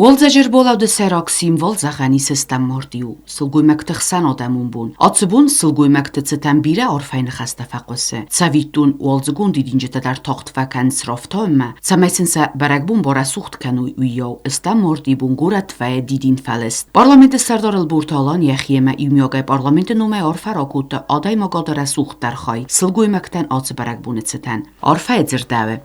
Ոլձաջերբոլավդը սերակ սիմվոլ զախանի սստամ մորդիու, սլգույմեք տխսան ադամուն բուն, ացբուն սլգույմեք տծտան բիրը օրվայն խաստաֆակոսը, ցավիտուն ոլձգուն դիդինջը դար թողտվական սրոֆթոմը, ցամեսինսը բարակբուն բորասուխտ կանու ույո, ըստամ մորդի բուն գուրատվայ դիդին ֆալեստ։ Պարլամենտը սարդարել բուրտալան եխիեմը իմյոգայ պարլամենտը նումայ օրֆարակուտը ադայ մոգադարասուխտ դարխայ, սլգույմեկտան ացը բարակբունը ցտան, օրֆայ ձրդավը։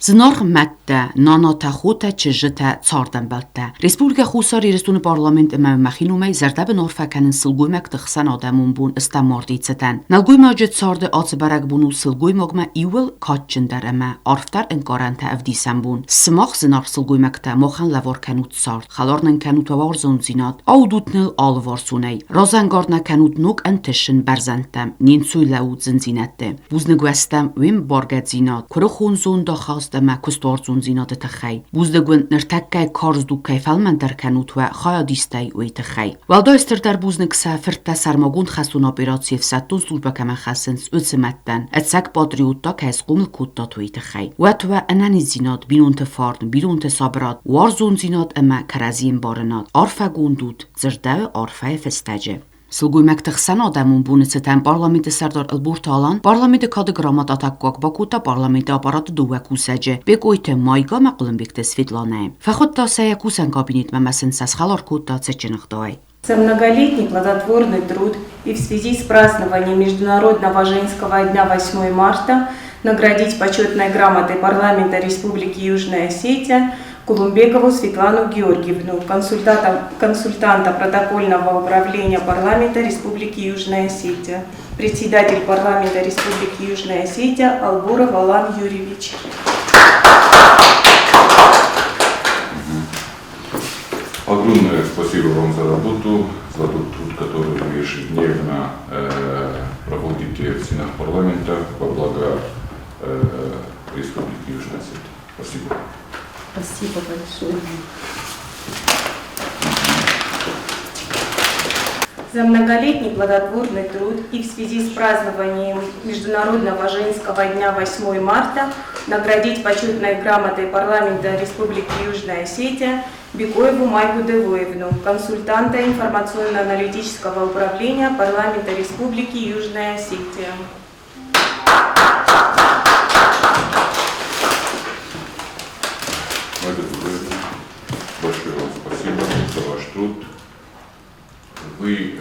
Զնորղ մատտը, նանոտա խոտը չժտը ծարդամբալտը։ Ռեսպուբլիկա խուսար իրստունը պարլամենտ մախինում է զարդաբը նորֆականն սլգույմակ տխսան ադամուն բուն ըստամորդի ցտան։ Նալգույմ աջը ծարդը ացը բարակբունու սլգույմոգմը իվել քաչնդարամը, արֆտար ընկարանտը ավդիսամբուն։ Սմախ զնորղ սլգույմակտը մոխան լավորկանուտ ծարդ, խալորն ընկանուտ վավոր զոնձինատ, աուդուտնել ալվորսունեյ, ռոզանգարդնա կանուտ նուկ ընտշն բարզանտը, նինցույ լաու զնձինատը, բուզնգվաստամ վիմ բորգացինատ, քրոխուն զոնդախաս Կուստորձուն զինատը թխայ, բուզդգուն նրտակկայ կարzdուկայ ֆալմանտարկանութվա խայադիստայ ուի թխայ։ Վալդոյստր դար բուզնկսա ֆրտա սարմոգուն խասուն օպերացիվ սատուն սուրբակամա խասենց ուծմատտան, էցակ պատրիուտա կայսկումլ կուտտատ ուի թխայ։ Ուատվա անանի զինատ, բինունտը ֆարն, բինունտը սաբրատ, վարզուն զինատ əmə քրազին բարնատ, արֆա գունդուտ, ծրդավը արֆայ ֆեստաջը։ Սլգույմեք տխսան ադամուն բունը ցտան պարլամենտը սարդար ըլբուրտալան, պարլամենտը կադը գրամատ ատակկակ բակուտա պարլամենտը ապարատը դուվակուսաջը, բեկոյթը մայգա մակլմբիկտը Սветлана. Фахотта саякусан кабинет мамасенса схаларкута цеченахтой. За многолетний плодотворный труд и в связи с празднованием Международного женского дня 8 марта наградить почетной грамотой парламента Республики Южная Осетия Кулумбекову Светлану Георгиевну, консультанта протокольного управления парламента Республики Южная Осетия, председатель парламента Республики Южная Осетия Албуров Алан Юрьевич. Огромное спасибо вам за работу, за тот труд, который вы ежедневно проводите в стенах парламента во благо Республики Южная Осетия. Спасибо. Спасибо большое. За многолетний плодотворный труд и в связи с празднованием Международного женского дня 8 марта наградить почетной грамотой парламента Республики Южная Осетия Бекоеву Майгу Девоевну, консультанта информационно-аналитического управления парламента Республики Южная Осетия. Большое вам спасибо за ваш труд. Вы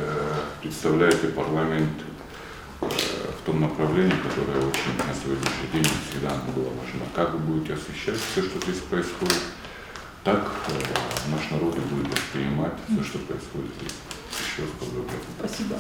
представляете парламент в том направлении, которое очень на сегодняшний день всегда было важно. Как вы будете освещать все, что здесь происходит, так наш народ и будет воспринимать все, что происходит здесь. Еще раз поздравляю. Спасибо.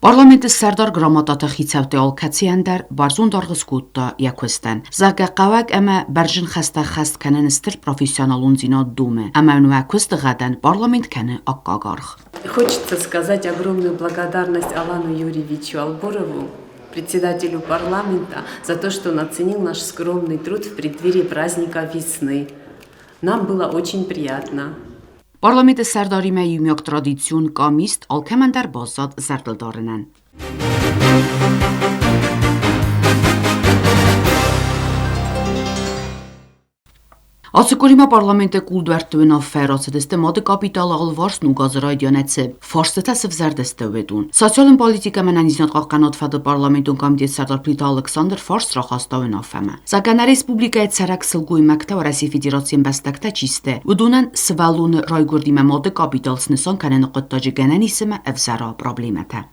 Պարլամենտը սարդար գրամատատը խիցավտե ալքացի անդար բարզուն դարղսկուտը յակուստան։ Զագա qavակ əmə բարժın խաստա խաստ կանեն ստր պրոֆեսիոնալուն զինատ դումը։ Əmə նուակուստը ғադան պարլամենտ կանե ակկագարխ։ Хочется сказать огромную благодарность Алану Юрьевичу Албурову, председателю парламента, за то, что он оценил наш скромный труд в преддверии праздника весны. Нам было очень приятно. Պարլամենտը սարդարի մե յումյոկ տրադիցիոն կամիստ ալքեմանդար բազատ զարդլդարնան։ Ասկորիմա պարլամենտը կուլդվերտվենով ֆերոցդեստը մոդը կապիտալ ալվարսն ու գազրայդյանեցը ֆորստետասվ զարդեստովետուն։ Սոցիալն պոլիտիկա մենանիզնատ qaqanot ֆադը պարլամենտուն կամիտետ սարդար պլիտա Ալեքսանդր ֆորս ռախաստավենով ֆեմը։ Սակայն ռեսպուբլիկայի ցարակ սլգույմակտա Ռոսիա Ֆեդերացիան բաստակտա ճիստե ուդունան սվալուն ռայգորդիմա մոդը կապիտալսնեսոն կանեն qıttacı գանանիսմը evzara проблемата.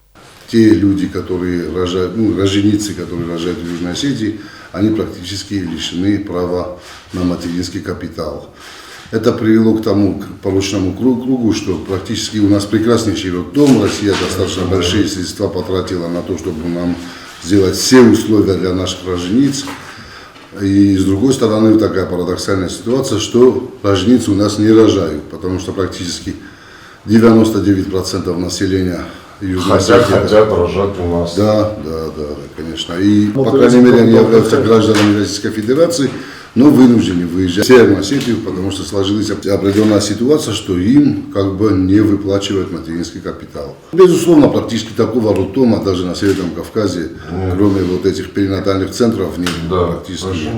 Те люди, которые рожают, роженицы, которые рожают в Южной Осетии, они практически лишены права на материнский капитал. Это привело к тому к порочному кругу, что практически у нас прекраснейший роддом. Россия достаточно большие средства потратила на то, чтобы нам сделать все условия для наших рожениц. И с другой стороны, такая парадоксальная ситуация, что роженицы у нас не рожают, потому что практически 99% населения хотят рожать у нас. Да, конечно. И, по крайней мере, они являются гражданами Российской Федерации, но вынуждены выезжать в Северную Осетию, потому что сложилась определенная ситуация, что им как бы не выплачивают материнский капитал. Безусловно, практически такого роддома даже на Северном Кавказе, кроме вот этих перинатальных центров, нет практически.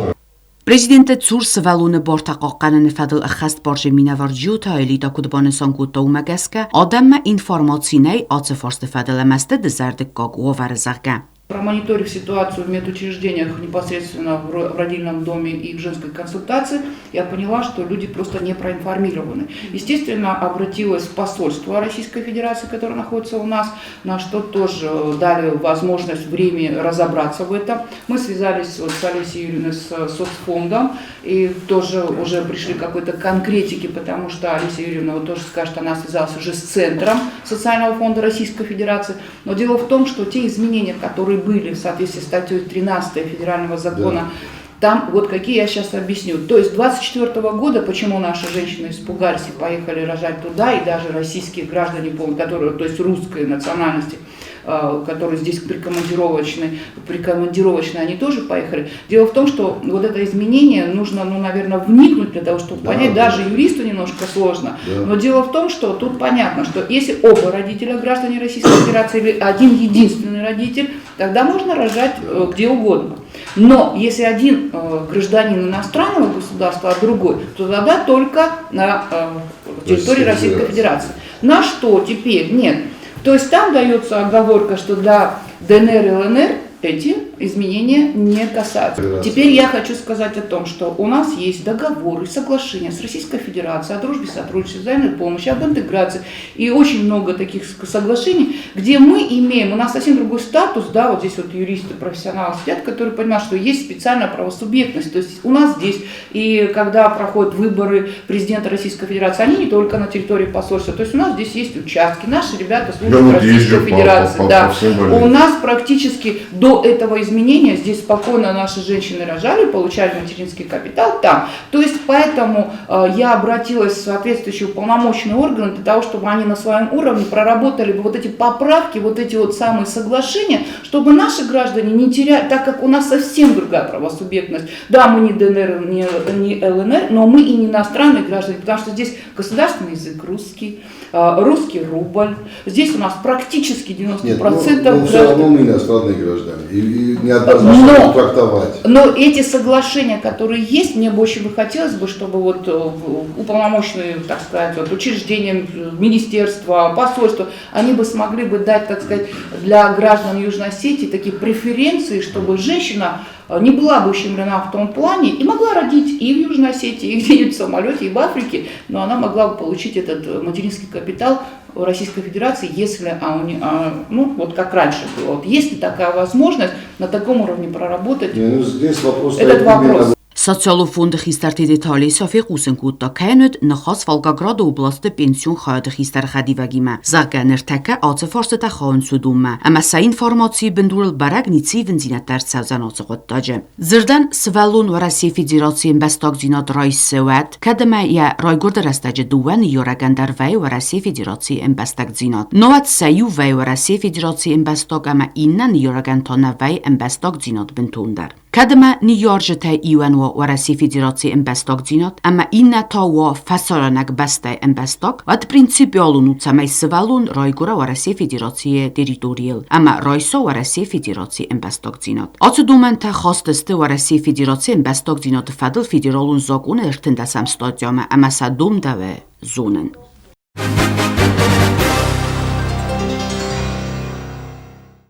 Президент Цур Савалун Бортақоққанын Фадл Ахаст Боржи Минаварджута Элита Кудбанесан Кутта Умагаска Адамма информацией Ацефорсты Фадл Амасты Дезардыкког Уварзарга. Промониторив ситуацию в медучреждениях непосредственно в родильном доме и в женской консультации, я поняла, что люди просто не проинформированы. Естественно, обратилась в посольство Российской Федерации, которое находится у нас, на что тоже дали возможность время разобраться в этом. Мы связались с Олесей Юрьевной, с соцфондом, и тоже уже пришли к какой-то конкретике, потому что Олеся Юрьевна вот тоже скажет, она связалась уже с Центром социального фонда Российской Федерации. Но дело в том, что те изменения, которые были в соответствии с статьей 13 федерального закона, там вот какие я сейчас объясню. То есть 24 года, почему наши женщины испугались и поехали рожать туда, и даже российские граждане, которые, то есть русской национальности, которые здесь прикомандировочные, они тоже поехали. Дело в том, что вот это изменение нужно, наверное, вникнуть для того, чтобы понять, даже юристу немножко сложно. Но дело в том, что тут понятно, что если оба родителя граждане Российской Федерации или один единственный родитель, тогда можно рожать где угодно. Но если один гражданин иностранного государства, а другой, то тогда только на территории Российской Федерации. На что теперь? Нет. То есть там дается оговорка, что для ДНР и ЛНР эти изменения не касаются. Теперь я хочу сказать о том, что у нас есть договоры, соглашения с Российской Федерацией о дружбе, сотрудничестве, взаимной помощи, об интеграции и очень много таких соглашений, где мы имеем, у нас совсем другой статус, да, вот здесь вот юристы, профессионалы сидят, которые понимают, что есть специальная правосубъектность, то есть у нас здесь, и когда проходят выборы президента Российской Федерации, они не только на территории посольства, то есть у нас здесь есть участки, наши ребята служат в Российской Федерации, да, у нас практически до этого изменения здесь спокойно наши женщины рожали, получали материнский капитал там. То есть поэтому я обратилась в соответствующие уполномоченные органы для того, чтобы они на своем уровне проработали вот эти поправки, вот эти вот самые соглашения, чтобы наши граждане не теряли, так как у нас совсем другая правосубъектность. Да, мы не ДНР, не ЛНР, но мы и не иностранные граждане, потому что здесь государственный язык русский, русский рубль. Здесь у нас практически 90% но все равно мы иностранные граждане. И неоднозначно трактовать. Но эти соглашения, которые есть, мне бы очень хотелось бы, чтобы вот уполномоченные, так сказать, вот учреждения, министерства, посольства, они бы смогли бы дать, так сказать, для граждан Южной Осетии такие преференции, чтобы женщина не была бы ущемлена в том плане и могла родить и в Южной Осетии, и где-нибудь в самолете, и в Африке, но она могла бы получить этот материнский капитал в Российской Федерации, если, вот как раньше было. Вот есть ли такая возможность на таком уровне проработать здесь этот вопрос? Սոցիալոֆոնդը խիստարտի դետալիսով եղուսն կուտա կայնուտ նխաս վալգագրադը ուբլաստը պենսիոն խայդը խիստար խադիվագիմը զարգաներ թակը ացը ֆորսը տա խոն սուդումը ամա սա ինֆորմացիի բնդուրել բարագնիցի վնձինատար ցազանոցը ղոտտաջը Զրդան սվալուն Россия Федерации իմբաստակ զինատ ռայսեուատ կադմա я ռայգորդը ռաստաջը դուվան յորագանդար վայ Россия Федерации իմբաստակ զինատ նոած սայու վայ Россия Федерации իմբաստակ ամա իննան յորագանտոնա վայ իմբաստակ զինատ բնտունդար Kadma Niyorjë të UN-u России Федерации embestok дзинот, ама инна тоа фасоранак бастай embestok, ват принципиалун уцамай сывалун ройгура России Федерации территориал, ама ройсо России Федерации embestok дзинот. Ацу думан та хостысты России Федерации embestok дзинот фадл федералун зогун эртендасам стадиома, ама са думдаве зунен.